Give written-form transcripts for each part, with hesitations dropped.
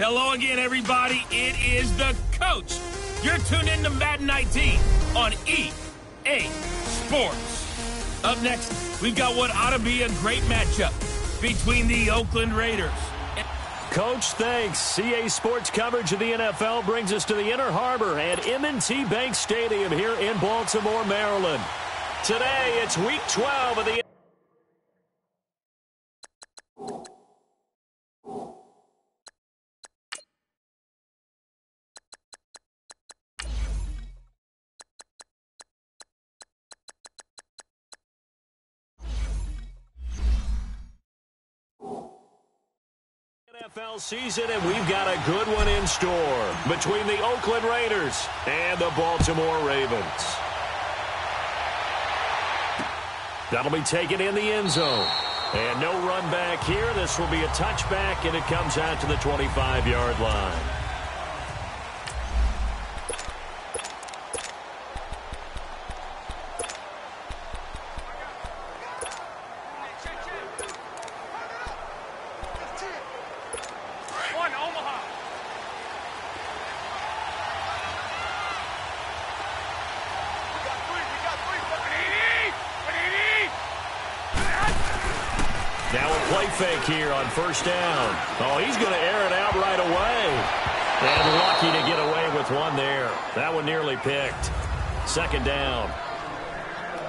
Hello again, everybody. It is the coach. You're tuned in to Madden 19 on EA Sports. Up next, we've got what ought to be a great matchup between the Oakland Raiders. Coach, thanks. CA Sports coverage of the NFL brings us to the Inner Harbor at M&T Bank Stadium here in Baltimore, Maryland. Today, it's Week 12 of the NFL season, and we've got a good one in store between the Oakland Raiders and the Baltimore Ravens. That'll be taken in the end zone. And no run back here. This will be a touchback, and it comes out to the 25-yard line. Now a play fake here on first down. Oh, he's going to air it out right away. And lucky to get away with one there. That one nearly picked. Second down.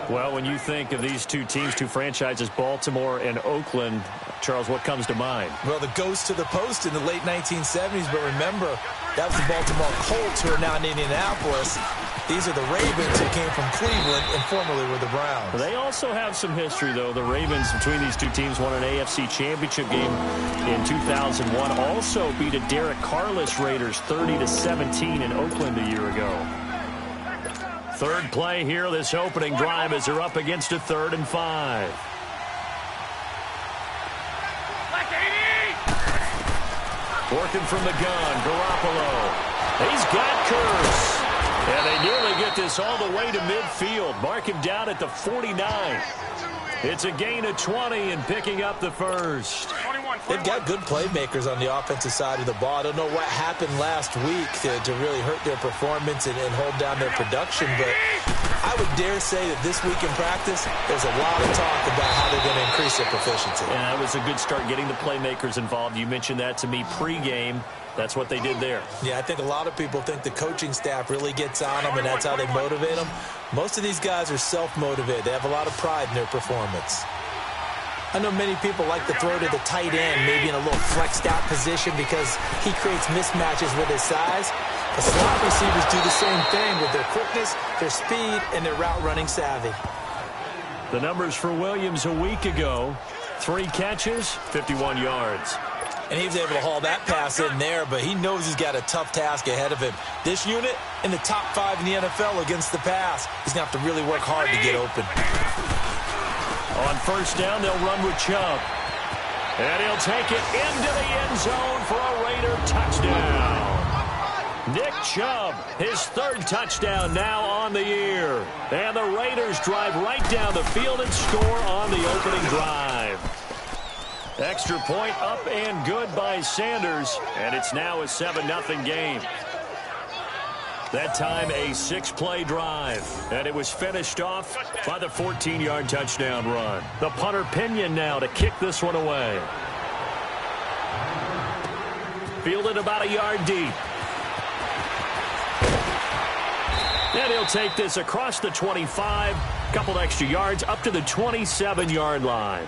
Well, when you think of these two teams, two franchises, Baltimore and Oakland, Charles, what comes to mind? Well, the ghost to the post in the late 1970s, but remember, that was the Baltimore Colts, who are now in Indianapolis. These are the Ravens who came from Cleveland and formerly were the Browns. They also have some history, though. The Ravens, between these two teams, won an AFC championship game in 2001. Also beat a Derek Carless Raiders 30-17 in Oakland a year ago. Third play here, this opening drive, as they're up against a 3rd and 5. Working from the gun, Garoppolo. He's got Curse. And they nearly get this all the way to midfield. Mark him down at the 49. It's a gain of 20 and picking up the first. They've got good playmakers on the offensive side of the ball. I don't know what happened last week to really hurt their performance and hold down their production, but I would dare say that this week in practice, there's a lot of talk about how they're going to increase their proficiency. And that was a good start, getting the playmakers involved. You mentioned that to me pregame. That's what they did there. Yeah, I think a lot of people think the coaching staff really gets on them, and that's how they motivate them. Most of these guys are self-motivated. They have a lot of pride in their performance. I know many people like to throw to the tight end, maybe in a little flexed out position because he creates mismatches with his size. The slot receivers do the same thing with their quickness, their speed, and their route running savvy. The numbers for Williams a week ago: 3 catches, 51 yards. And he was able to haul that pass in there, but he knows he's got a tough task ahead of him. This unit in the top 5 in the NFL against the pass. He's going to have to really work hard to get open. On first down, they'll run with Chubb. And he'll take it into the end zone for a Raider touchdown. Nick Chubb, his 3rd touchdown now on the year. And the Raiders drive right down the field and score on the opening drive. Extra point up and good by Sanders, and it's now a 7-0 game. That time a 6-play drive, and it was finished off by the 14-yard touchdown run. The punter Pinion now to kick this one away. Fielded about a yard deep. And he'll take this across the 25, couple extra yards up to the 27-yard line.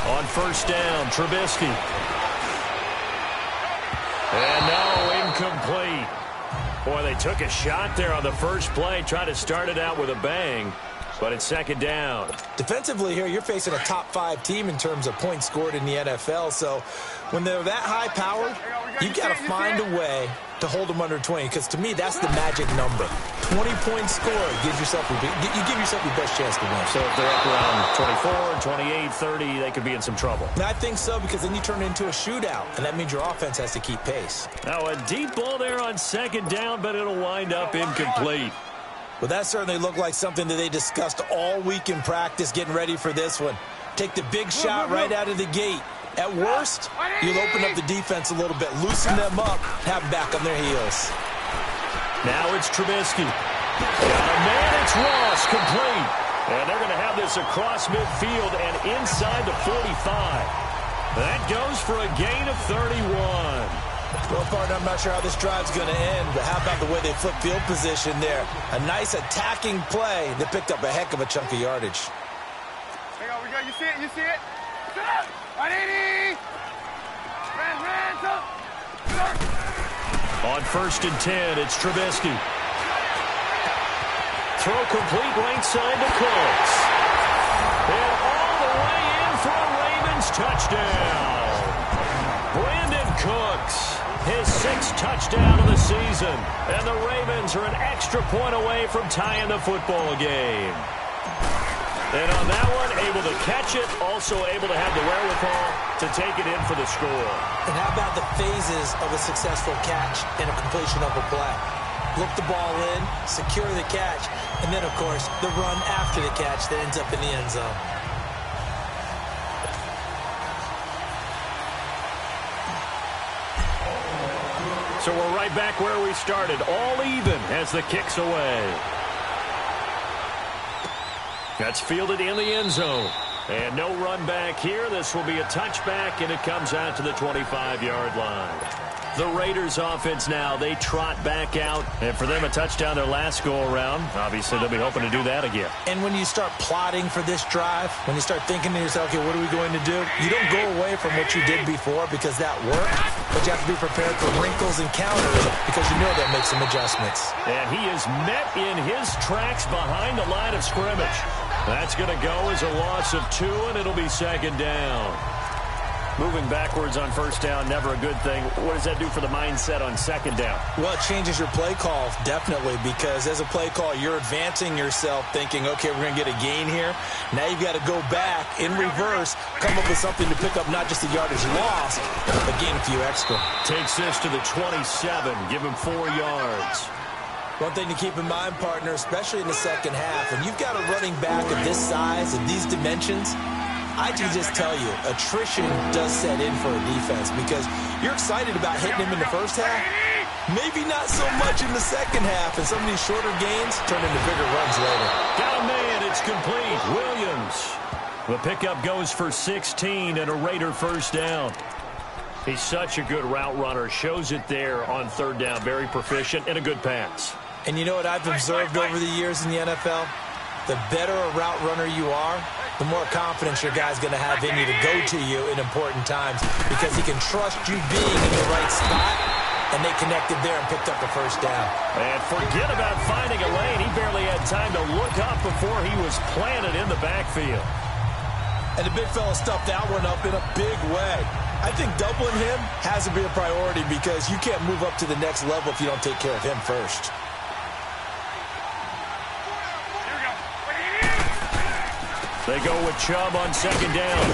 On first down, Trubisky. And no, incomplete. Boy, they took a shot there on the first play, tried to start it out with a bang, but it's second down. Defensively here, you're facing a top 5 team in terms of points scored in the NFL, so when they're that high-powered, you've got to find a way to hold them under 20, because to me, that's the magic number. 20-point score gives yourself you give yourself your best chance to win. So if they're up around 24, 28, 30, they could be in some trouble. I think so, because then you turn it into a shootout, and that means your offense has to keep pace. Now a deep ball there on second down, but it'll wind up incomplete. Well, that certainly looked like something that they discussed all week in practice, getting ready for this one. Take the big shot right out of the gate. At worst, you'll open up the defense a little bit, loosen them up, have them back on their heels. Now it's Trubisky. Got a man, it's Ross, complete. And they're going to have this across midfield and inside the 45. That goes for a gain of 31. Well, partner, I'm not sure how this drive's going to end, but how about the way they flip field position there? A nice attacking play that picked up a heck of a chunk of yardage. We go. You see it? You see it? On 1st and 10, it's Trubisky. Throw complete right side to Cooks. And all the way in for a Ravens touchdown. Brandon Cooks, his 6th touchdown of the season. And the Ravens are an extra point away from tying the football game. And on that one, able to catch it, also able to have the wherewithal to take it in for the score. And how about the phases of a successful catch and a completion of a play? Look the ball in, secure the catch, and then, of course, the run after the catch that ends up in the end zone. So we're right back where we started, all even as the kick's away. That's fielded in the end zone. And no run back here. This will be a touchback, and it comes out to the 25-yard line. The Raiders offense now, they trot back out. And for them, a touchdown their last go-around. Obviously, they'll be hoping to do that again. And when you start plotting for this drive, when you start thinking to yourself, okay, what are we going to do? You don't go away from what you did before because that worked. But you have to be prepared for wrinkles and counters because you know they'll make some adjustments. And he is met in his tracks behind the line of scrimmage. That's going to go as a loss of 2, and it'll be 2nd down. Moving backwards on 1st down, never a good thing. What does that do for the mindset on 2nd down? Well, it changes your play call, definitely, because as a play call, you're advancing yourself thinking, okay, we're going to get a gain here. Now you've got to go back in reverse, come up with something to pick up not just the yardage lost, but gain a few extra. Takes this to the 27, give him 4 yards. One thing to keep in mind, partner, especially in the second half, when you've got a running back of this size and these dimensions, I can just tell you, attrition does set in for a defense because you're excited about hitting him in the first half, maybe not so much in the second half, and some of these shorter gains turn into bigger runs later. Got a man, it's complete. Williams. The pickup goes for 16 and a Raider 1st down. He's such a good route runner, shows it there on 3rd down, very proficient and a good pass. And you know what I've observed over the years in the NFL? The better a route runner you are, the more confidence your guy's going to have in you to go to you in important times because he can trust you being in the right spot, and they connected there and picked up the 1st down. And forget about finding a lane. He barely had time to look up before he was planted in the backfield. And the big fella stuffed that one up in a big way. I think doubling him has to be a priority because you can't move up to the next level if you don't take care of him first. They go with Chubb on 2nd down.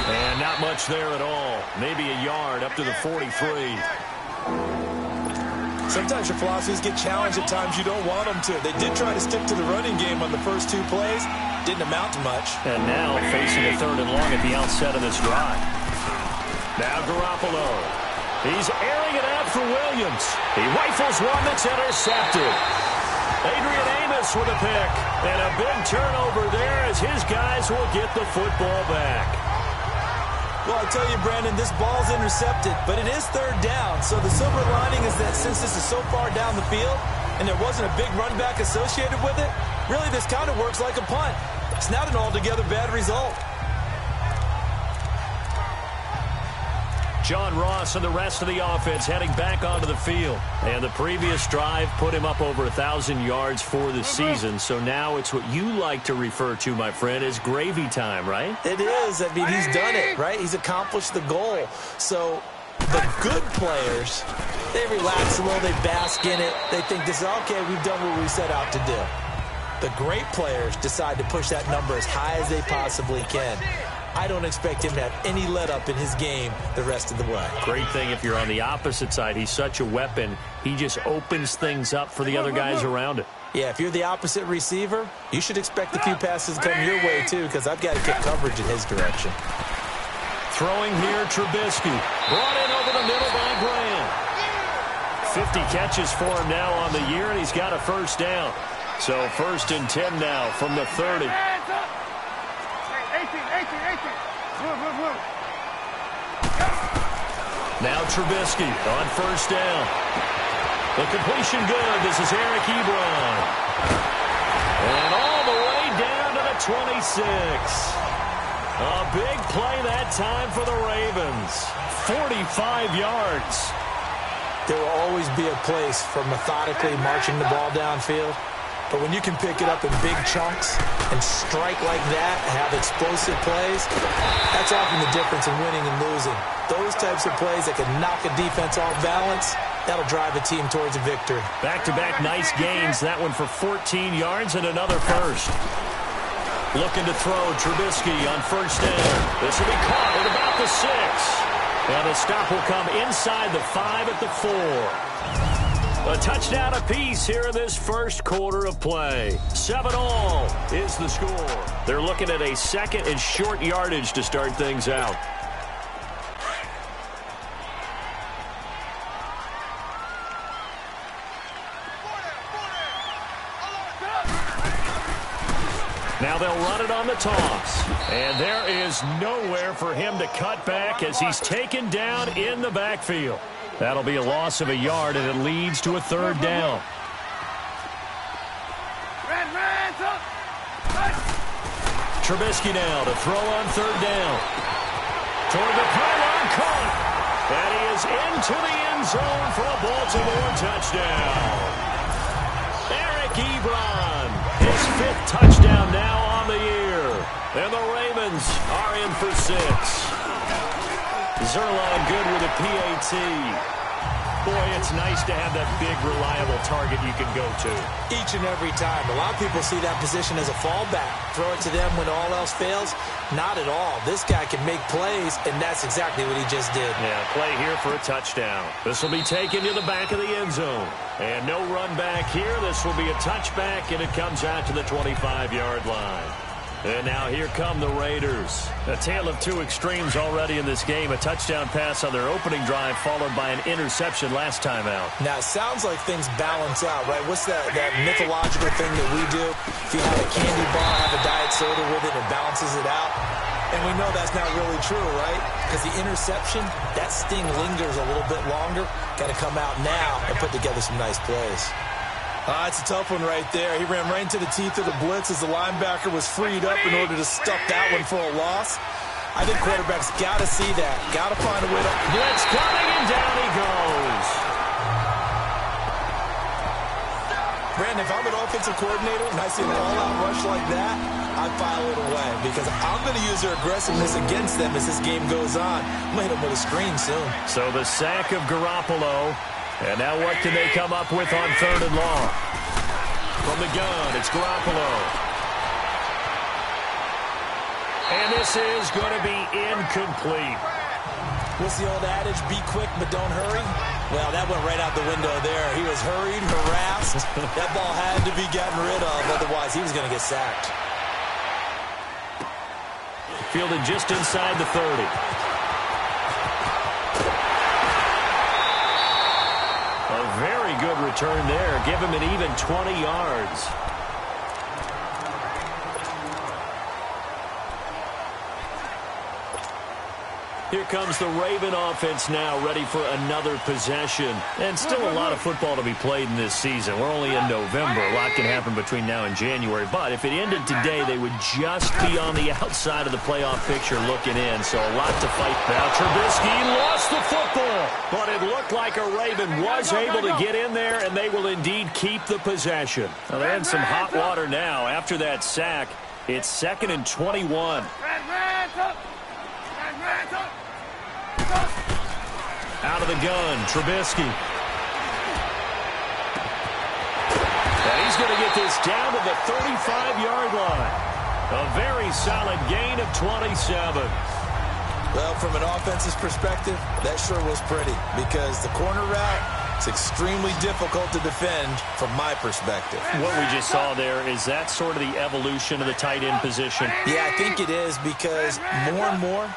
And not much there at all. Maybe a yard up to the 43. Sometimes your philosophies get challenged at times you don't want them to. They did try to stick to the running game on the first 2 plays. Didn't amount to much. And now facing a 3rd and long at the outset of this drive. Now Garoppolo. He's airing it out for Williams. He rifles one that's intercepted. Adrian Amos with a pick. And a big turnover there as his guys will get the football back. Well, I tell you, Brandon, this ball's intercepted, but it is 3rd down. So the silver lining is that since this is so far down the field and there wasn't a big run back associated with it, really this kind of works like a punt. It's not an altogether bad result. John Ross and the rest of the offense heading back onto the field. And the previous drive put him up over 1,000 yards for the season. So now it's what you like to refer to, my friend, as gravy time, right? It is. I mean, he's done it, right? He's accomplished the goal. So The good players, they relax a little, they bask in it. They think this is, okay, we've done what we set out to do. The great players decide to push that number as high as they possibly can. I don't expect him to have any let-up in his game the rest of the way. Great thing if you're on the opposite side. He's such a weapon. He just opens things up for the other guys around him. Yeah, if you're the opposite receiver, you should expect a few passes to come your way, too, because I've got to get coverage in his direction. Throwing here, Trubisky. Brought in over the middle by Graham. 50 catches for him now on the year, and he's got a first down. So 1st and 10 now from the 30. 18. Move. Now Trubisky on 1st down. The completion good. This is Eric Ebron. And all the way down to the 26. A big play that time for the Ravens. 45 yards. There will always be a place for methodically marching the ball downfield. But when you can pick it up in big chunks and strike like that, have explosive plays, that's often the difference in winning and losing. Those types of plays that can knock a defense off balance, that'll drive a team towards a victory. Back-to-back nice gains. That one for 14 yards and another first. Looking to throw, Trubisky on 1st down. This will be caught at about the 6. And the stop will come inside the 5 at the 4. A touchdown apiece here in this first quarter of play. 7-all is the score. They're looking at a 2nd and short yardage to start things out. Now they'll run it on the toss. And there is nowhere for him to cut back as he's taken down in the backfield. That'll be a loss of a yard, and it leads to a 3rd down. Trubisky now to throw on 3rd down. Toward the pylon, caught. And he is into the end zone for a Baltimore touchdown. Eric Ebron, his 5th touchdown now on the year. And the Ravens are in for 6. Zerline good with a PAT. Boy, it's nice to have that big, reliable target you can go to. Each and every time. A lot of people see that position as a fallback. Throw it to them when all else fails. Not at all. This guy can make plays, and that's exactly what he just did. Yeah, play here for a touchdown. This will be taken to the back of the end zone. And no run back here. This will be a touchback, and it comes out to the 25-yard line. And now here come the Raiders. A tale of two extremes already in this game. A touchdown pass on their opening drive followed by an interception last time out. Now, it sounds like things balance out, right? What's that mythological thing that we do? If you have a candy bar, have a diet soda with it, it balances it out. And we know that's not really true, right? Because the interception, that sting lingers a little bit longer. Got to come out now and put together some nice plays. It's a tough one right there. He ran right into the teeth of the blitz as the linebacker was freed up in order to stuff that one for a loss. I think quarterbacks got to see that. Got to find a way to... Blitz coming, and down he goes. Brandon, if I'm an offensive coordinator and I see an all-out rush like that, I file it away because I'm going to use their aggressiveness against them as this game goes on. I'm going to hit them with a screen soon. So the sack of Garoppolo. And now what can they come up with on 3rd and long? From the gun, it's Garoppolo. And this is going to be incomplete. What's the old adage? Be quick, but don't hurry? Well, that went right out the window there. He was hurried, harassed. That ball had to be gotten rid of, otherwise he was going to get sacked. Fielded just inside the 30. A very good return there. Give him an even 20 yards. Here comes the Raven offense now, ready for another possession. And still a lot of football to be played in this season. We're only in November. A lot can happen between now and January. But if it ended today, they would just be on the outside of the playoff picture looking in. So a lot to fight. Now Trubisky lost the football. But it looked like a Raven was able to get in there, and they will indeed keep the possession. Well, they're in some hot water now. After that sack, it's 2nd and 21. Out of the gun, Trubisky. And he's going to get this down to the 35-yard line. A very solid gain of 27. Well, from an offense's perspective, that sure was pretty because the corner route is extremely difficult to defend from my perspective. What we just saw there, is that sort of the evolution of the tight end position? Yeah, I think it is because more and more,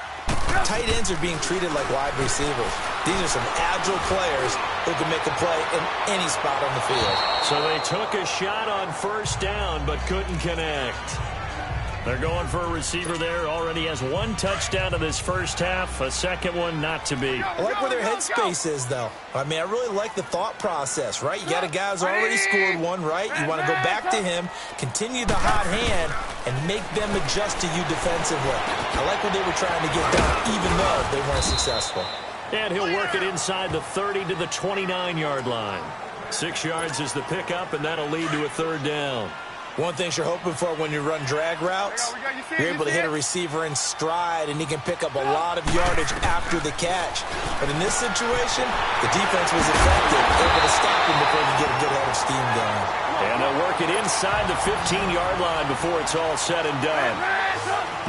tight ends are being treated like wide receivers. These are some agile players who can make a play in any spot on the field. So they took a shot on first down but couldn't connect. They're going for a receiver there. Already has one touchdown in this first half. A second one not to be. I like where their headspace is, though. I mean, I really like the thought process, right? You got a guy who's already scored one, right? You want to go back to him, continue the hot hand, and make them adjust to you defensively. I like what they were trying to get done, even though they weren't successful. And he'll work it inside the 30 to the 29-yard line. 6 yards is the pickup, and that'll lead to a third down. One thing you're hoping for when you run drag routes, you're able to hit a receiver in stride, and he can pick up a lot of yardage after the catch. But in this situation, the defense was effective, able to stop him before he could get a good head of steam going. And they'll work it inside the 15-yard line before it's all said and done.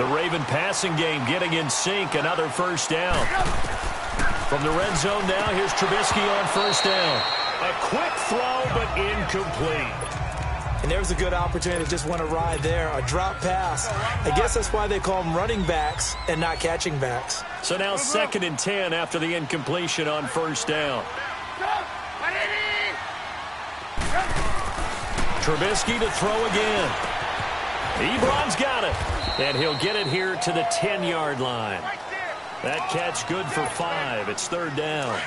The Raven passing game getting in sync, another first down. From the red zone now, here's Trubisky on first down. A quick throw, but incomplete. And there's a good opportunity to just want to ride there, a drop pass. I guess that's why they call them running backs and not catching backs. So now 2nd and 10 after the incompletion on first down. Trubisky to throw again. Ebron's got it. And he'll get it here to the 10-yard line. That catch good for 5. It's third down.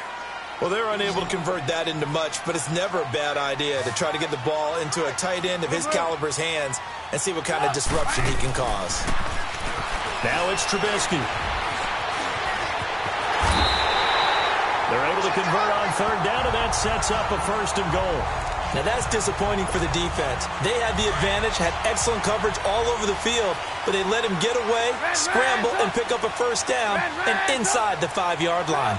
Well, they're unable to convert that into much, but it's never a bad idea to try to get the ball into a tight end of his caliber's hands and see what kind of disruption he can cause. Now it's Trubisky. They're able to convert on third down, and that sets up a 1st and goal. Now, that's disappointing for the defense. They had the advantage, had excellent coverage all over the field, but they let him get away, scramble, and pick up a first down and inside the 5-yard line.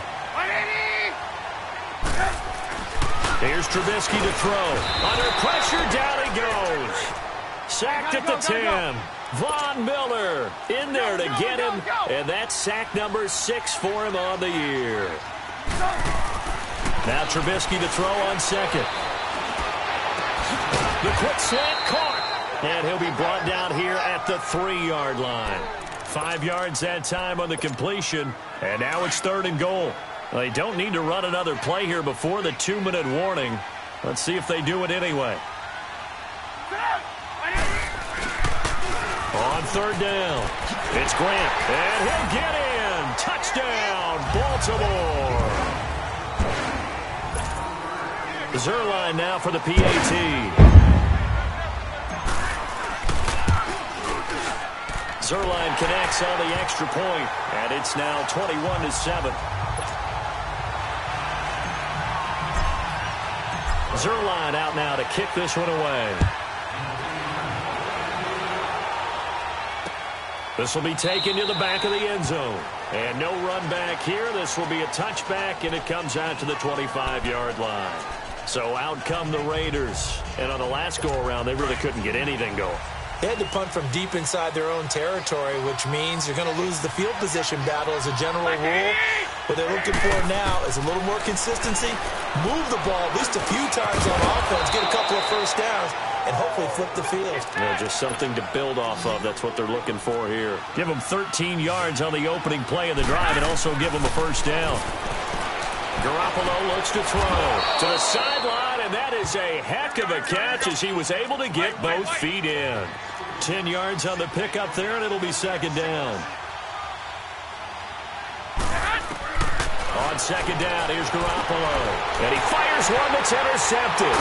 Here's Trubisky to throw. Under pressure, down he goes. Sacked at the 10. Von Miller in there to get him, and that's sack number 6 for him on the year. Now Trubisky to throw on second. The quick slant caught, and he'll be brought down here at the 3-yard line. 5 yards that time on the completion, and now it's 3rd and goal. They don't need to run another play here before the 2-minute warning. Let's see if they do it anyway. On third down, it's Grant, and he'll get in. Touchdown, Baltimore. Zerline now for the PAT. Zerline connects on the extra point, and it's now 21-7. Zerline out now to kick this one away. This will be taken to the back of the end zone. And no run back here. This will be a touchback, and it comes out to the 25-yard line. So out come the Raiders. And on the last go-around, they really couldn't get anything going. They had to punt from deep inside their own territory, which means you're going to lose the field position battle as a general rule. What they're looking for now is a little more consistency, move the ball at least a few times on offense, get a couple of first downs, and hopefully flip the field. Yeah, just something to build off of. That's what they're looking for here. Give them 13 yards on the opening play of the drive and also give them a first down. Garoppolo looks to throw to the sideline, and that is a heck of a catch as he was able to get both feet in. 10 yards on the pickup there, and it'll be second down. On second down, here's Garoppolo. And he fires one that's intercepted.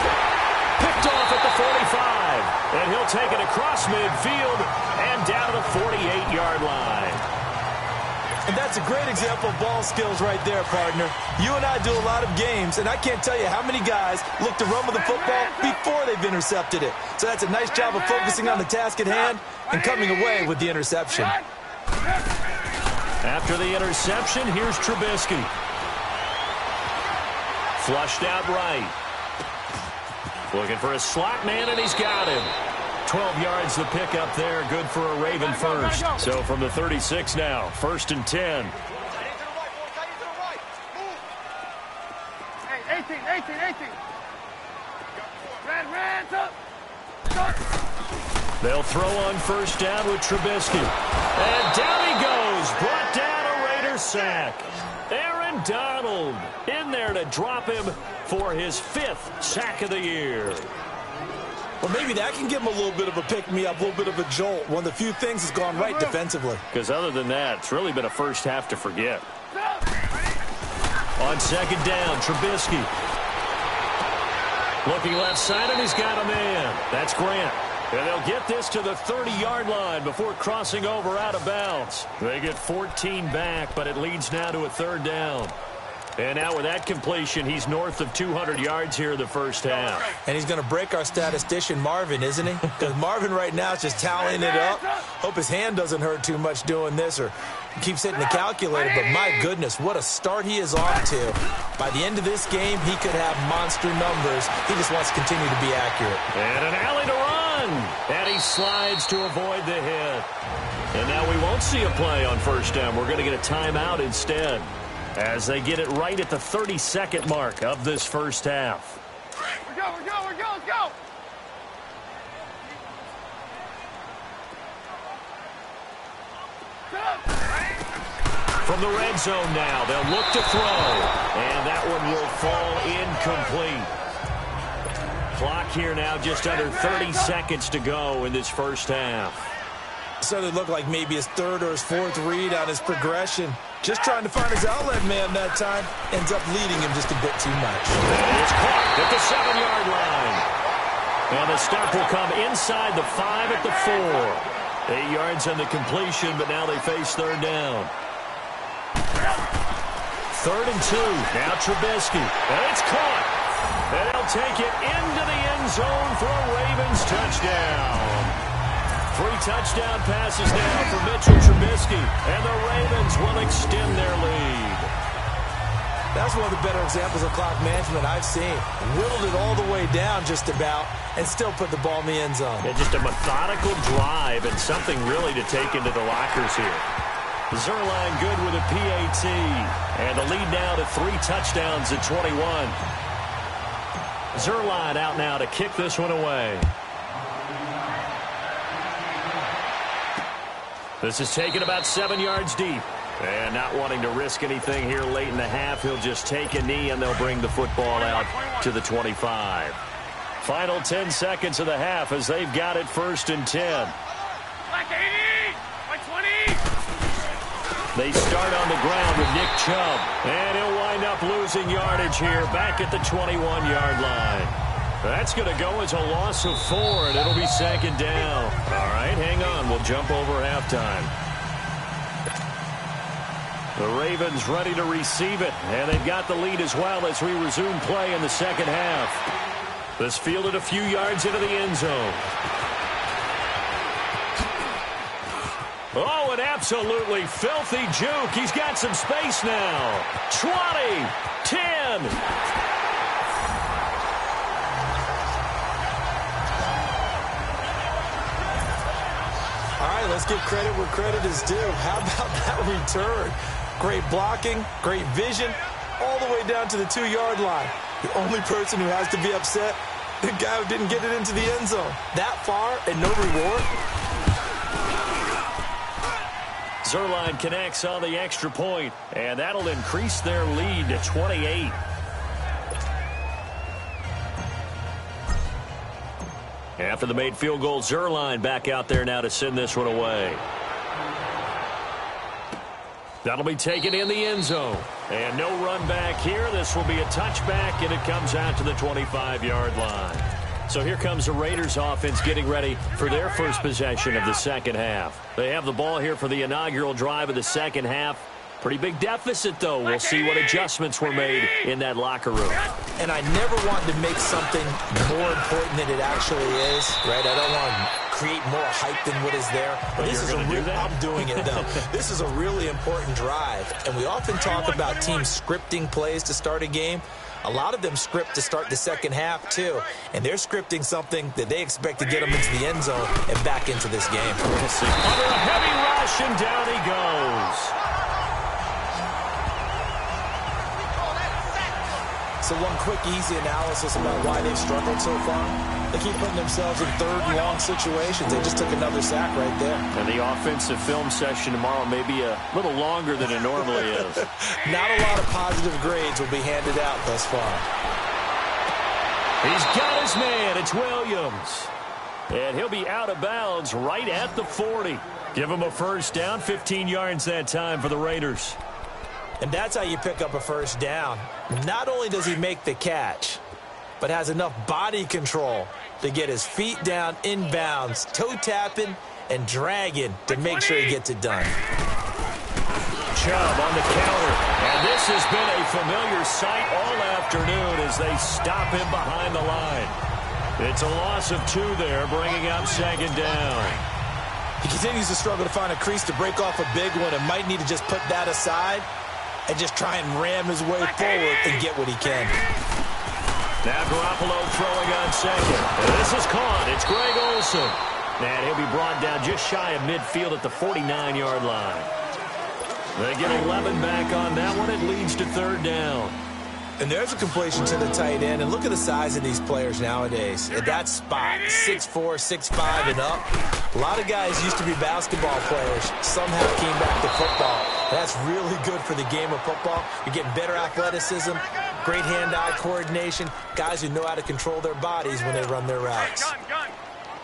Picked off at the 45. And he'll take it across midfield and down to the 48-yard line. And that's a great example of ball skills right there, partner. You and I do a lot of games, and I can't tell you how many guys look to run with the football before they've intercepted it. So that's a nice job of focusing on the task at hand and coming away with the interception. After the interception, here's Trubisky. Flushed out right. Looking for a slot man, and he's got him. 12 yards to pick up there. Good for a Raven first. So from the 36 now, 1st and 10. Hey, 18. Red, up. They'll throw on 1st down with Trubisky. And down he goes. Brought down a Raider sack. Aaron Donald in there to drop him for his 5th sack of the year. Well, maybe that can give him a little bit of a pick-me-up, a little bit of a jolt. One of the few things that's gone right defensively. Because other than that, it's really been a first half to forget. On 2nd down, Trubisky. Looking left side, and he's got a man. That's Grant. And they'll get this to the 30-yard line before crossing over out of bounds. They get 14 back, but it leads now to a 3rd down. And now with that completion, he's north of 200 yards here in the first half. And he's going to break our statistician, Marvin, isn't he? Because Marvin right now is just tallying it up. Hope his hand doesn't hurt too much doing this or keeps hitting the calculator. But my goodness, what a start he is off to. By the end of this game, he could have monster numbers. He just wants to continue to be accurate. And an alley to run. And he slides to avoid the hit. And now we won't see a play on 1st down. We're going to get a timeout instead, as they get it right at the 32nd mark of this first half. We're go, let's go. From the red zone now, they'll look to throw. And that one will fall incomplete. Clock here now, just under 30 seconds to go in this first half. So it looked like maybe his 3rd or his 4th read on his progression. Just trying to find his outlet man that time. Ends up leading him just a bit too much. And it's caught at the 7-yard line. And the stop will come inside the 5 at the 4. 8 yards on the completion, but now they face 3rd down. 3rd and 2. Now Trubisky. And it's caught. And they'll take it into the end zone for a Ravens touchdown. 3 touchdown passes now for Mitchell Trubisky, and the Ravens will extend their lead. That's one of the better examples of clock management I've seen. Whittled it all the way down just about and still put the ball in the end zone. Yeah, just a methodical drive and something really to take into the lockers here. Zerline good with a PAT, and the lead now to 3 touchdowns at 21. Zerline out now to kick this one away. This is taken about 7 yards deep. And not wanting to risk anything here late in the half, he'll just take a knee, and they'll bring the football out to the 25. Final 10 seconds of the half as they've got it 1st and 10. Like 80, like 20. They start on the ground with Nick Chubb. And he'll wind up losing yardage here back at the 21-yard line. That's going to go as a loss of 4, and it'll be 2nd down. All right, hang on. We'll jump over halftime. The Ravens ready to receive it, and they've got the lead as well as we resume play in the second half. This fielded a few yards into the end zone. Oh, an absolutely filthy juke. He's got some space now. 20, 10. All right, let's give credit where credit is due. How about that return? Great blocking, great vision, all the way down to the 2-yard line. The only person who has to be upset, the guy who didn't get it into the end zone. That far and no reward. Zerline connects on the extra point, and that'll increase their lead to 28. After the made field goal, Zerline back out there now to send this one away. That'll be taken in the end zone. And no run back here. This will be a touchback, and it comes out to the 25-yard line. So here comes the Raiders offense getting ready for their first possession of the second half. They have the ball here for the inaugural drive of the second half. Pretty big deficit, though. We'll see what adjustments were made in that locker room. And I never want to make something more important than it actually is, right? I don't want to create more hype than what is there. But this is I'm doing it, though. This is a really important drive. And we often talk about teams scripting plays to start a game. A lot of them script to start the second half, too. And they're scripting something that they expect to get them into the end zone and back into this game. We'll see. Under a heavy rush, and down he goes. So one quick, easy analysis about why they've struggled so far. They keep putting themselves in third and long situations. They just took another sack right there. And the offensive film session tomorrow may be a little longer than it normally is. Not a lot of positive grades will be handed out thus far. He's got his man. It's Williams. And he'll be out of bounds right at the 40. Give him a first down, 15 yards that time for the Raiders. And that's how you pick up a first down. Not only does he make the catch, but has enough body control to get his feet down inbounds, toe tapping and dragging to make sure he gets it done. Chubb on the counter. And this has been a familiar sight all afternoon as they stop him behind the line. It's a loss of 2 there, bringing up second down. He continues to struggle to find a crease to break off a big one and might need to just put that aside and just try and ram his way forward and get what he can. Now Garoppolo throwing on second. And this is caught. It's Greg Olsen. And he'll be brought down just shy of midfield at the 49-yard line. They get 11 back on that one. It leads to third down. And there's a completion to the tight end. And look at the size of these players nowadays. At that spot, 6'4", 6'5", and up. A lot of guys used to be basketball players. Somehow came back to football. That's really good for the game of football. You're getting better athleticism, great hand-eye coordination, guys who know how to control their bodies when they run their routes.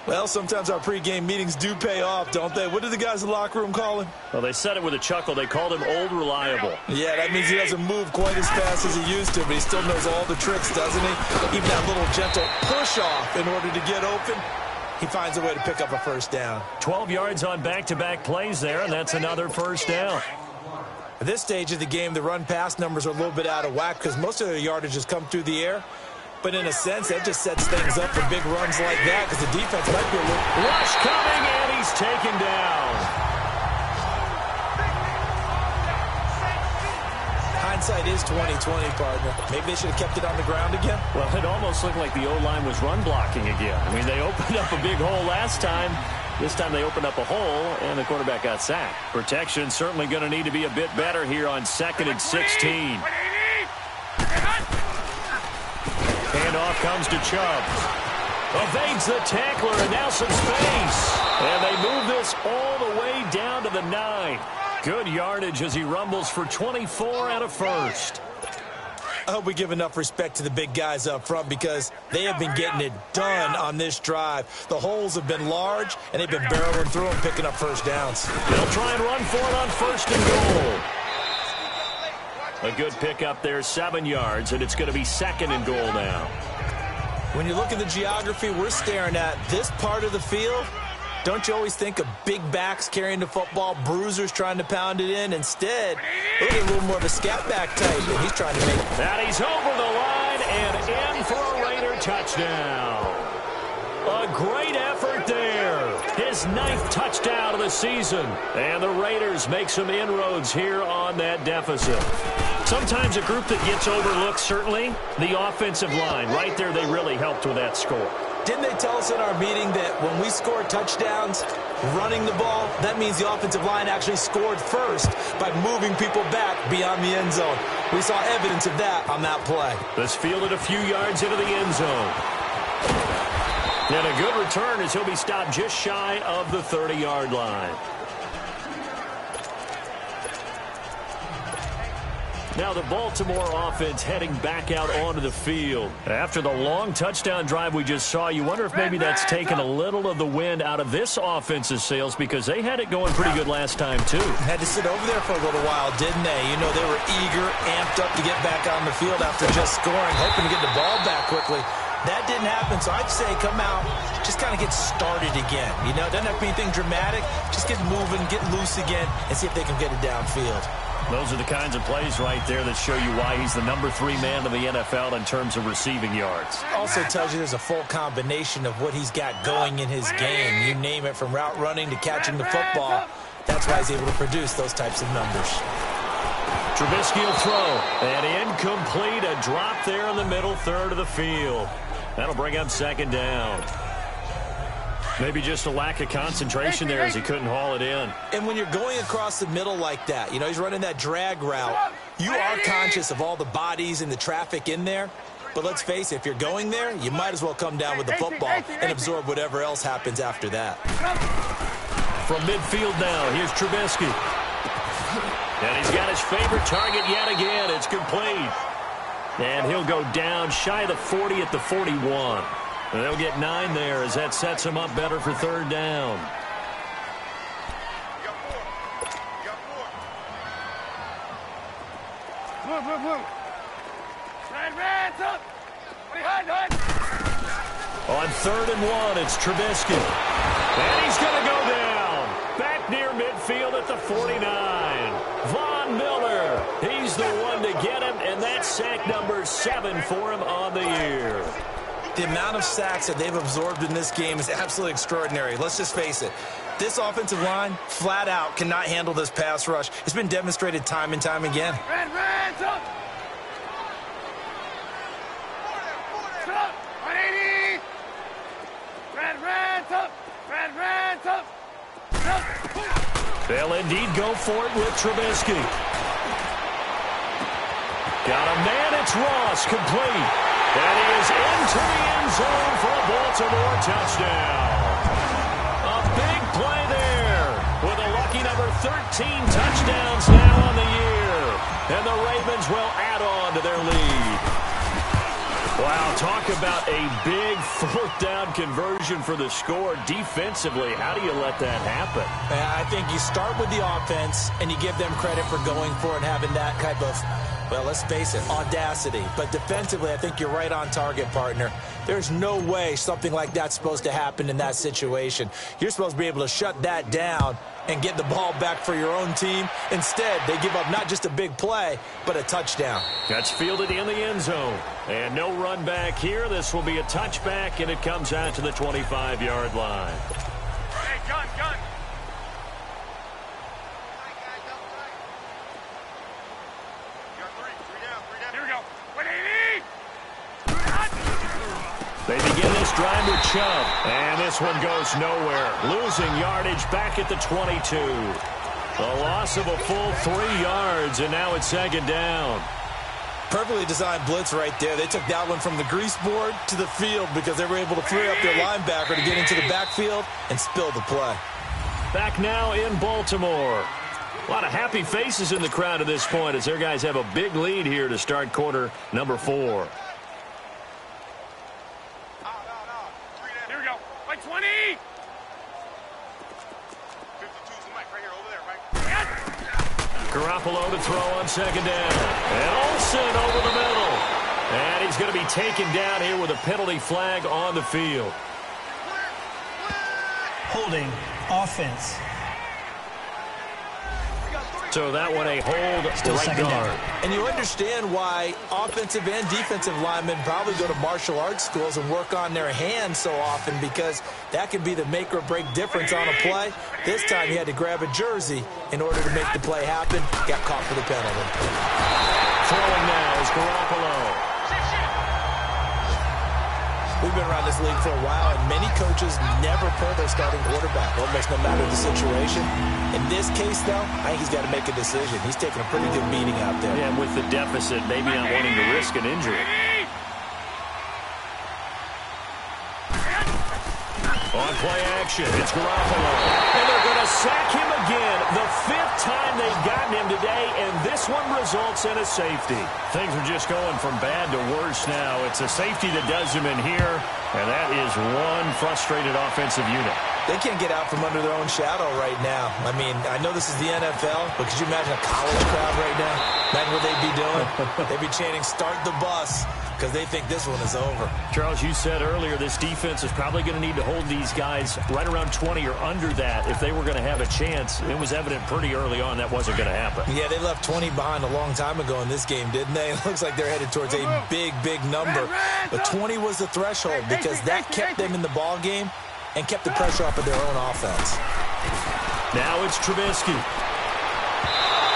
Well, sometimes our pregame meetings do pay off, don't they? What did the guys in the locker room call him? Well, they said it with a chuckle. They called him Old Reliable. Yeah, that means he doesn't move quite as fast as he used to, but he still knows all the tricks, doesn't he? Even that little gentle push-off in order to get open. He finds a way to pick up a first down. 12 yards on back-to-back plays there, and that's another first down. At this stage of the game, the run-pass numbers are a little bit out of whack because most of their yardage has come through the air. But in a sense, that just sets things up for big runs like that because the defense might be a little... Rush coming, and he's taken down. Hindsight is 20/20, partner. Maybe they should have kept it on the ground again. Well, it almost looked like the O-line was run blocking again. I mean, they opened up a big hole last time. This time they opened up a hole, and the quarterback got sacked. Protection certainly going to need to be a bit better here on 2nd and 16. Handoff comes to Chubb. Evades the tackler, and now some space. And they move this all the way down to the 9. Good yardage as he rumbles for 24 and a first. I hope we give enough respect to the big guys up front because they have been getting it done on this drive. The holes have been large, and they've been barreling through them, picking up first downs. They'll try and run for it on 1st and goal. A good pickup there, 7 yards, and it's going to be 2nd and goal now. When you look at the geography we're staring at, this part of the field, don't you always think of big backs carrying the football, bruisers trying to pound it in? Instead, look at a little more of a scat back type, and he's trying to make... And he's over the line and in for a Raider touchdown. A great effort there. His 9th touchdown of the season. And the Raiders make some inroads here on that deficit. Sometimes a group that gets overlooked, certainly, the offensive line. Right there, they really helped with that score. Didn't they tell us in our meeting that when we score touchdowns running the ball, that means the offensive line actually scored first by moving people back beyond the end zone? We saw evidence of that on that play. This fielded a few yards into the end zone. And a good return as he'll be stopped just shy of the 30-yard line. Now the Baltimore offense heading back out onto the field. After the long touchdown drive we just saw, you wonder if maybe that's taken a little of the wind out of this offense's sails because they had it going pretty good last time, too. Had to sit over there for a little while, didn't they? You know, they were eager, amped up to get back on the field after just scoring, hoping to get the ball back quickly. That didn't happen, so I'd say come out, just kind of get started again. You know, it doesn't have to be anything dramatic. Just get moving, get loose again, and see if they can get it downfield. Those are the kinds of plays right there that show you why he's the number 3 man in the NFL in terms of receiving yards. Also tells you there's a full combination of what he's got going in his game. You name it, from route running to catching the football. That's why he's able to produce those types of numbers. Trubisky will throw. And incomplete. A drop there in the middle third of the field. That'll bring up second down. Maybe just a lack of concentration there as he couldn't haul it in. And when you're going across the middle like that, you know, he's running that drag route, you are conscious of all the bodies and the traffic in there. But let's face it, if you're going there, you might as well come down with the football and absorb whatever else happens after that. From midfield now, here's Trubisky. And he's got his favorite target yet again. It's complete. And he'll go down shy of the 40 at the 41. And they'll get 9 there as that sets him up better for third down. Move. Red, up. Hide. On 3rd and 1, it's Trubisky. And he's going to go down. Back near midfield at the 49. Von Miller, he's the one to get him, and that's sack number 7 for him on the year. The amount of sacks that they've absorbed in this game is absolutely extraordinary. Let's just face it. This offensive line, flat out, cannot handle this pass rush. It's been demonstrated time and time again. Red, up. Up. 180. Red, up. Red, up. They'll indeed go for it with Trubisky. Got a man, it's Ross, complete. And he is into the end zone for a Baltimore touchdown. A big play there with a lucky number 13 touchdowns now on the year. And the Ravens will add on to their lead. Wow, talk about a big 4th down conversion for the score. Defensively, how do you let that happen? I think you start with the offense and you give them credit for going for it and having that type of, well, let's face it, audacity. But defensively, I think you're right on target, partner. There's no way something like that's supposed to happen in that situation. You're supposed to be able to shut that down and get the ball back for your own team. Instead, they give up not just a big play, but a touchdown. That's fielded in the end zone. And no run back here. This will be a touchback, and it comes out to the 25-yard line. Hey, gun. Here we go. 180. They begin this drive with Chubb, and this one goes nowhere. Losing yardage back at the 22. A loss of a full 3 yards, and now it's second down. Perfectly designed blitz right there. They took that one from the grease board to the field because they were able to free up their linebacker to get into the backfield and spill the play. Back now in Baltimore. A lot of happy faces in the crowd at this point as their guys have a big lead here to start quarter number 4. Here we go. Like 20. Garoppolo to throw on second down. And Olsen over the middle. And he's going to be taken down here with a penalty flag on the field. Holding offense. So that one a hold right guard. And you understand why offensive and defensive linemen probably go to martial arts schools and work on their hands so often, because that can be the make or break difference on a play. This time he had to grab a jersey in order to make the play happen. Got caught for the penalty. Throwing now is Garoppolo. We've been around this league for a while, and many coaches never pull their starting quarterback, almost no matter the situation. In this case, though, I think he's got to make a decision. He's taking a pretty good beating out there. Yeah, with the deficit, maybe not wanting to risk an injury. On play action, it's Garoppolo. And they're going to sack him again. The 5th time they've gotten him today, and this one results in a safety. Things are just going from bad to worse now. It's a safety that does him in here, and that is one frustrated offensive unit. They can't get out from under their own shadow right now. I mean, I know this is the NFL, but could you imagine a college crowd right now? Imagine what they'd be doing. They'd be chanting, "Start the bus," because they think this one is over. Charles, you said earlier this defense is probably going to need to hold these guys right around 20 or under that if they were going to have a chance. It was evident pretty early on that wasn't going to happen. Yeah, they left 20 behind a long time ago in this game, didn't they? It looks like they're headed towards a big, big number. But 20 was the threshold because that kept them in the ball game and kept the pressure off of their own offense. Now it's Trubisky.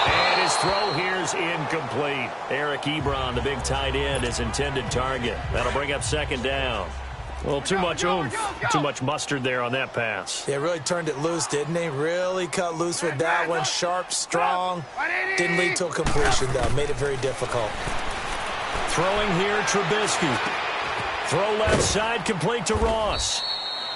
And his His throw here's incomplete. Eric Ebron, the big tight end, his intended target. That'll bring up second down. Well, too much oomph, too much mustard there on that pass. They really turned it loose, didn't they? Really cut loose with that one. Sharp, strong. Didn't lead to a completion, though. Made it very difficult. Throwing here, Trubisky. Throw left side, complete to Ross.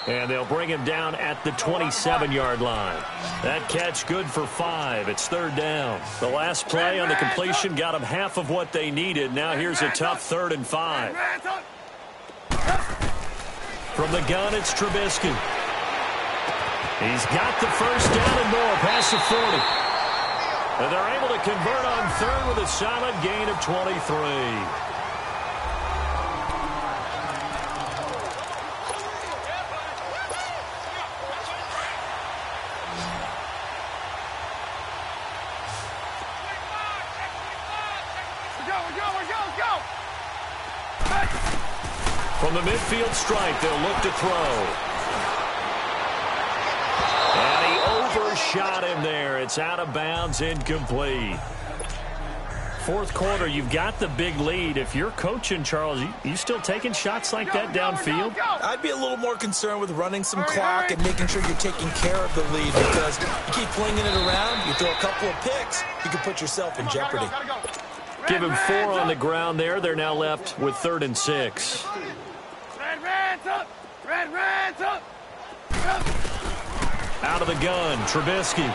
And they'll bring him down at the 27-yard line. That catch good for 5. It's third down. The last play on the completion got them half of what they needed. Now here's a tough 3rd and 5. From the gun, it's Trubisky. He's got the first down and more past the 40. And they're able to convert on 3rd with a solid gain of 23. From the midfield stripe, they'll look to throw. And he overshot him there. It's out of bounds, incomplete. Fourth quarter, you've got the big lead. If you're coaching, Charles, you still taking shots like that downfield? I'd be a little more concerned with running some clock and making sure you're taking care of the lead, because you keep flinging it around, you throw a couple of picks, you can put yourself in jeopardy. Give him 4 on the ground there. They're now left with 3rd and 6. Red's up! Red's up! Out of the gun, Trubisky.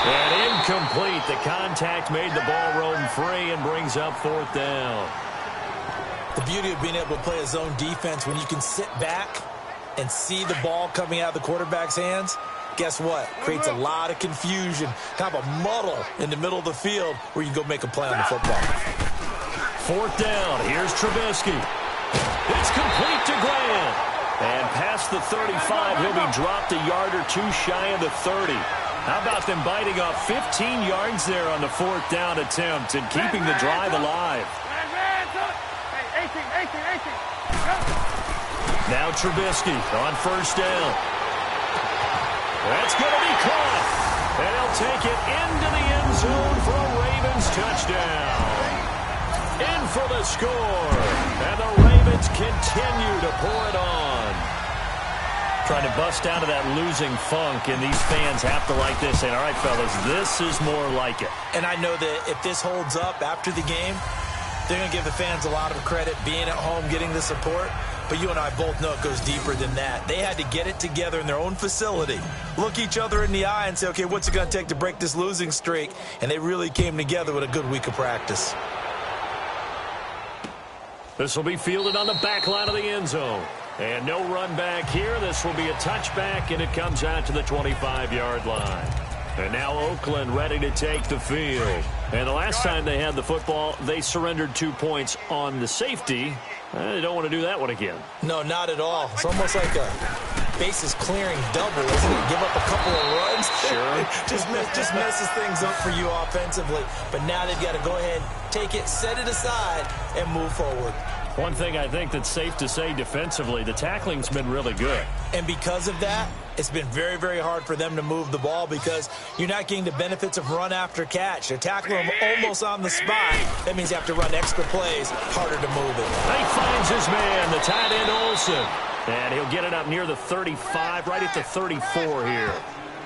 And incomplete. The contact made the ball roam free and brings up 4th down. The beauty of being able to play a zone defense when you can sit back and see the ball coming out of the quarterback's hands, guess what? Creates a lot of confusion, kind of a muddle in the middle of the field where you can go make a play on the football. 4th down. Here's Trubisky. It's complete to Grant. And past the 35, he'll be dropped a yard or 2 shy of the 30. How about them biting off 15 yards there on the 4th down attempt and keeping the drive alive? Now Trubisky on 1st down. That's going to be caught. And he'll take it into the end zone for a Ravens touchdown. In for the score. And the Ravens continue to pour it on. Trying to bust out of that losing funk, and these fans have to like this. And all right, fellas, this is more like it. And I know that if this holds up after the game, they're going to give the fans a lot of credit being at home, getting the support. But you and I both know it goes deeper than that. They had to get it together in their own facility, look each other in the eye and say, okay, what's it going to take to break this losing streak? And they really came together with a good week of practice. This will be fielded on the back line of the end zone. And no run back here. This will be a touchback, and it comes out to the 25-yard line. And now Oakland ready to take the field. And the last time they had the football, they surrendered 2 points on the safety. They don't want to do that one again. No, not at all. It's almost like a bases clearing double, isn't it? Give up a couple of runs. Sure. just messes things up for you offensively. But now they've got to go ahead, take it, set it aside, and move forward. One thing I think that's safe to say defensively, the tackling's been really good. And because of that, it's been very, very hard for them to move the ball because you're not getting the benefits of run after catch. They're tackling them almost on the spot. That means you have to run extra plays, harder to move it. He finds his man, the tight end Olsen. And he'll get it up near the 35, right at the 34 here.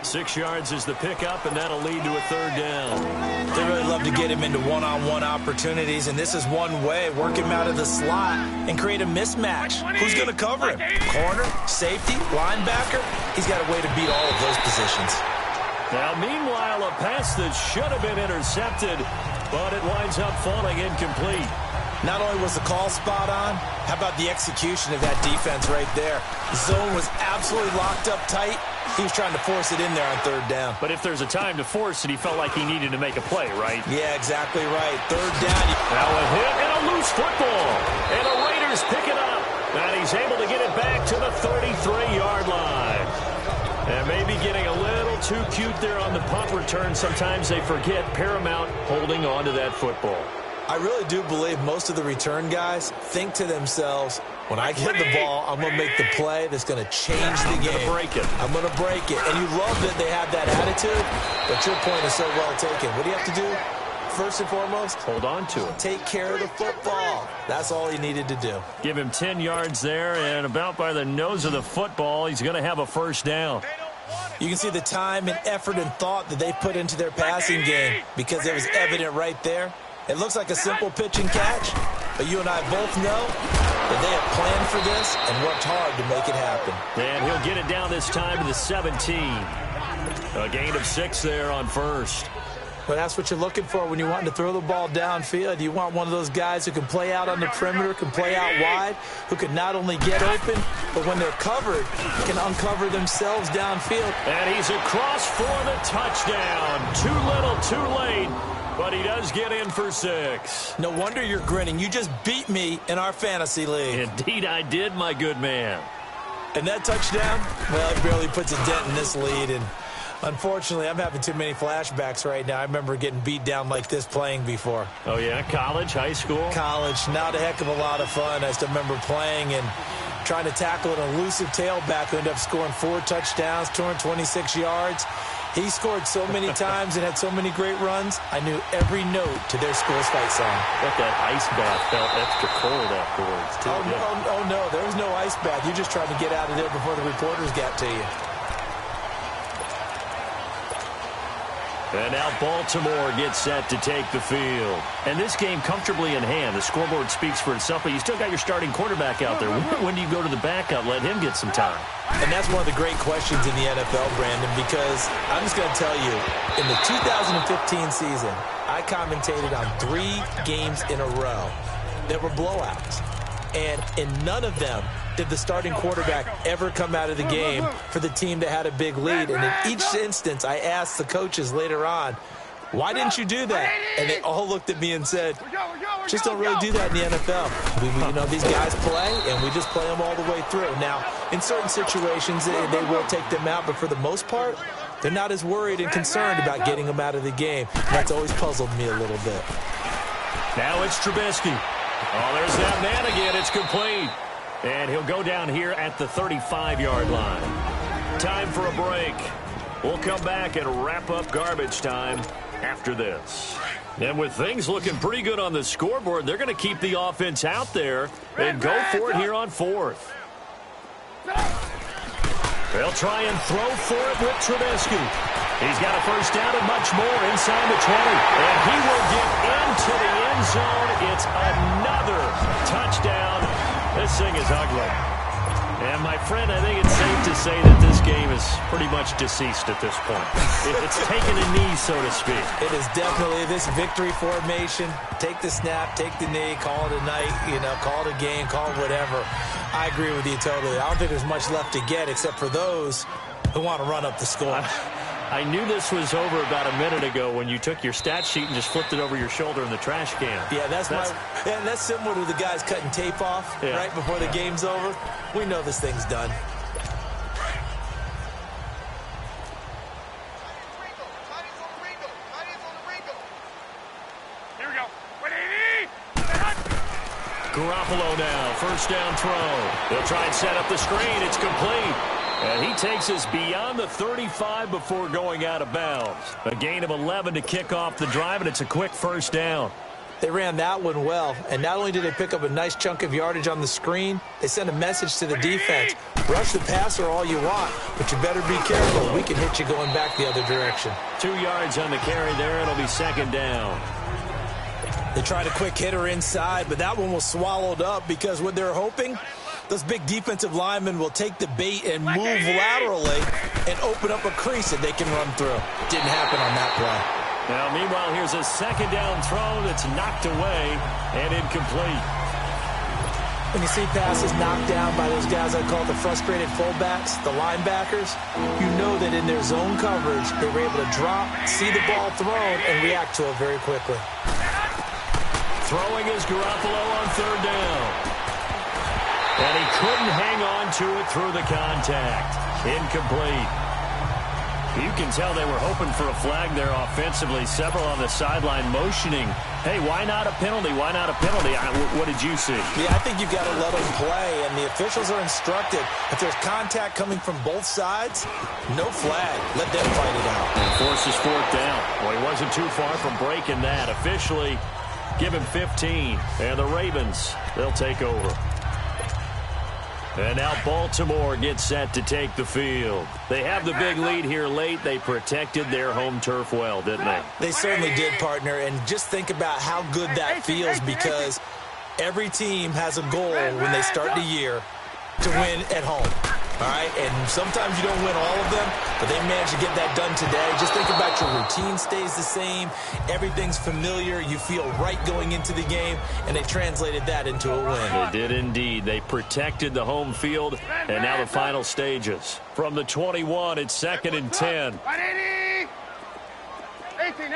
6 yards is the pickup, and that'll lead to a 3rd down. They really love to get him into one-on-one opportunities, and this is one way. Work him out of the slot and create a mismatch. Who's going to cover him? Corner, safety, linebacker? He's got a way to beat all of those positions. Now, meanwhile, a pass that should have been intercepted, but it winds up falling incomplete. Not only was the call spot on, how about the execution of that defense right there? The zone was absolutely locked up tight. He was trying to force it in there on 3rd down. But if there's a time to force it, he felt like he needed to make a play, right? Yeah, exactly right. 3rd down. Now a hit and a loose football. And the Raiders pick it up. And he's able to get it back to the 33-yard line. And maybe getting a little too cute there on the punt return. Sometimes they forget Paramount holding on to that football. I really do believe most of the return guys think to themselves, When I get the ball, I'm going to make the play that's going to change the game. I'm going to break it. I'm going to break it. And you love that they have that attitude, but your point is so well taken. What do you have to do? First and foremost, hold on to it. Take care of the football. That's all he needed to do. Give him 10 yards there, and about by the nose of the football, he's going to have a first down. You can see the time and effort and thought that they put into their passing game because it was evident right there. It looks like a simple pitch and catch, but you and I both know that they have planned for this and worked hard to make it happen. And he'll get it down this time to the 17. A gain of 6 there on first. Well, that's what you're looking for when you want to throw the ball downfield. You want one of those guys who can play out on the perimeter, can play out wide, who can not only get open, but when they're covered, can uncover themselves downfield. And he's across for the touchdown. Too little, too late, but he does get in for 6. No wonder you're grinning. You just beat me in our fantasy league. Indeed I did, my good man. And that touchdown, well, it barely puts a dent in this lead, and unfortunately, I'm having too many flashbacks right now. I remember getting beat down like this playing before. Oh, yeah? College, high school? College. Not a heck of a lot of fun. I still remember playing and trying to tackle an elusive tailback who ended up scoring 4 touchdowns, 226 yards. He scored so many times and had so many great runs, I knew every note to their school's fight song. Bet that ice bath felt extra cold afterwards, too. Oh, no. There was no ice bath. You just tried to get out of there before the reporters got to you. And now Baltimore gets set to take the field. And this game comfortably in hand. The scoreboard speaks for itself, but you still got your starting quarterback out there. When do you go to the backup? Let him get some time. And that's one of the great questions in the NFL, Brandon, because I'm just going to tell you, in the 2015 season, I commentated on 3 games in a row that were blowouts. And in none of them did the starting quarterback ever come out of the game for the team that had a big lead. And in each instance, I asked the coaches later on, why didn't you do that? And they all looked at me and said, just don't really do that in the NFL. These guys play, and we just play them all the way through. Now, in certain situations, they will take them out, but for the most part, they're not as worried and concerned about getting them out of the game. That's always puzzled me a little bit. Now it's Trubisky. Oh, there's that man again. It's complete. And he'll go down here at the 35-yard line. Time for a break. We'll come back and wrap up garbage time after this. And with things looking pretty good on the scoreboard, they're going to keep the offense out there and go for it here on 4th. They'll try and throw for it with Trubisky. He's got a first down and much more inside the 20. And he will get into the end zone. It's another touchdown. This thing is ugly. And, my friend, I think it's safe to say that this game is pretty much deceased at this point. It's taken a knee, so to speak. It is definitely this victory formation. Take the snap, take the knee, call it a night, call it a game, call it whatever. I agree with you totally. I don't think there's much left to get except for those who want to run up the score. I knew this was over about a minute ago when you took your stat sheet and just flipped it over your shoulder in the trash can. Yeah, that's similar to the guys cutting tape off right before the game's over. We know this thing's done. Here we go. Garoppolo now, first down throw. They'll try and set up the screen. It's complete. And he takes us beyond the 35 before going out of bounds. A gain of 11 to kick off the drive, and it's a quick first down. They ran that one well, and not only did they pick up a nice chunk of yardage on the screen, they sent a message to the defense. Rush the passer all you want, but you better be careful. We can hit you going back the other direction. 2 yards on the carry there. It'll be second down. They tried a quick hitter inside, but that one was swallowed up because what they're hoping, those big defensive linemen will take the bait and move laterally and open up a crease that they can run through. Didn't happen on that play. Now, meanwhile, here's a second down throw that's knocked away and incomplete. When you see passes knocked down by those guys I call the frustrated fullbacks, the linebackers, you know that in their zone coverage, they were able to drop, see the ball thrown, and react to it very quickly. Throwing is Garoppolo on third down. And he couldn't hang on to it through the contact. Incomplete. You can tell they were hoping for a flag there offensively. Several on the sideline motioning, hey, why not a penalty? Why not a penalty? What did you see? Yeah, I think you've got to let them play, and the officials are instructed. If there's contact coming from both sides, no flag. Let them fight it out. And forces fourth down. Well, he wasn't too far from breaking that. Officially, give him 15. And the Ravens, they'll take over. And now Baltimore gets set to take the field. They have the big lead here late. They protected their home turf well, didn't they? They certainly did, partner. And just think about how good that feels, because every team has a goal when they start the year to win at home. All right, and sometimes you don't win all of them, but they managed to get that done today. Just think about your routine stays the same. Everything's familiar. You feel right going into the game, and they translated that into a win. They did indeed. They protected the home field, and now the final stages. From the 21, it's 2nd and 10. 18.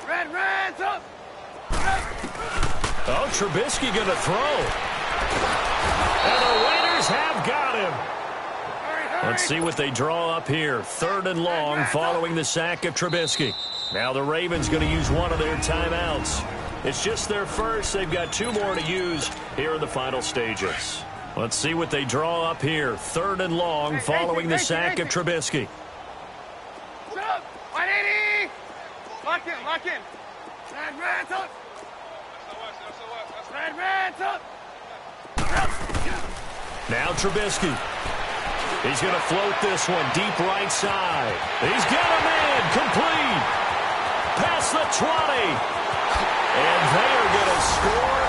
Reds up. Oh, Trubisky going to throw. And the Raiders have got him. Let's see what they draw up here. 3rd and long following the sack of Trubisky. Now the Ravens going to use one of their timeouts. It's just their first. They've got 2 more to use here in the final stages. Let's see what they draw up here. 3rd and long following the sack of Trubisky. Shut up. 180. Lock in. Reds up. Reds up. Now Trubisky. He's going to float this one deep right side. He's got a man complete. Past the 20. And they are going to score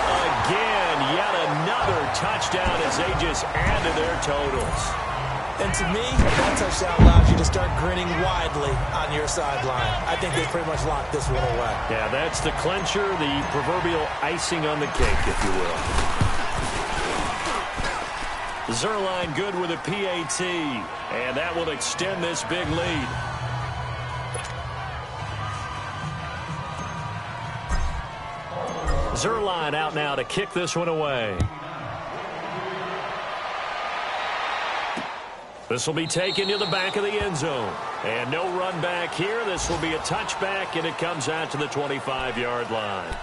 again. Yet another touchdown as they just add to their totals. And to me, that touchdown allows you to start grinning widely on your sideline. I think they pretty much locked this one away. Yeah, that's the clincher, the proverbial icing on the cake, if you will. Zerline good with a PAT, and that will extend this big lead. Zerline out now to kick this one away. This will be taken to the back of the end zone. And no run back here. This will be a touchback, and it comes out to the 25-yard line.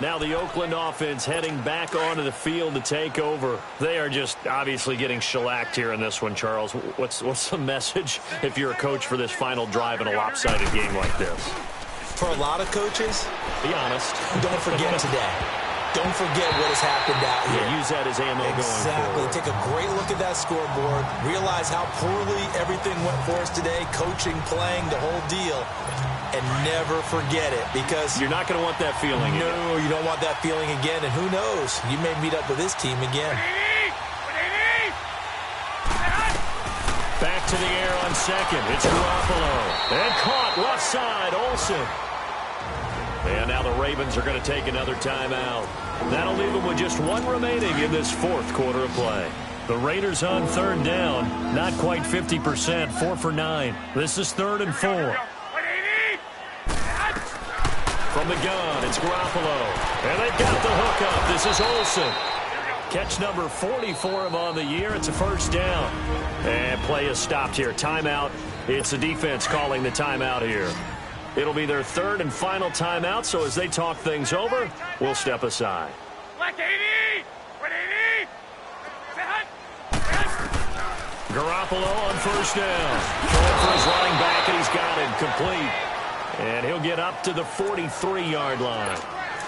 Now the Oakland offense heading back onto the field to take over. They are just obviously getting shellacked here in this one, Charles. What's the message if you're a coach for this final drive in a lopsided game like this? For a lot of coaches, be honest. Don't forget today. Don't forget what has happened out here. Yeah, use that as ammo going forward. Take a great look at that scoreboard. Realize how poorly everything went for us today. Coaching, playing, the whole deal. And never forget it, because you're not going to want that feeling again. No, you don't want that feeling again. And who knows? You may meet up with this team again. Back to the air on second. It's Garoppolo. And caught left side, Olsen. And now the Ravens are going to take another timeout. That'll leave them with just 1 remaining in this 4th quarter of play. The Raiders on 3rd down. Not quite 50%. 4 for 9. This is 3rd and 4. From the gun, it's Garoppolo. And they've got the hook up. This is Olsen. Catch number 44 of on the year. It's a first down. And play is stopped here. Timeout. It's the defense calling the timeout here. It'll be their 3rd and final timeout, so as they talk things over, we'll step aside. Garoppolo on first down. Throwing for his running back, and he's got him complete. And he'll get up to the 43-yard line.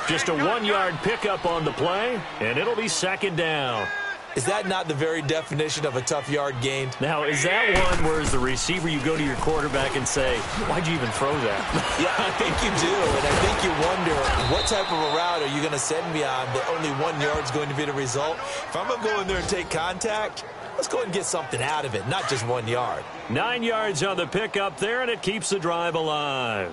Just a 1-yard pickup on the play, and it'll be 2nd down. Is that not the very definition of a tough yard gained? Now, is that one where as the receiver you go to your quarterback and say, why'd you even throw that? Yeah, I think you do, and I think you wonder what type of a route are you going to send me on that only 1 yard's going to be the result? If I'm going to go in there and take contact, let's go ahead and get something out of it, not just 1 yard. 9 yards on the pickup there, and it keeps the drive alive.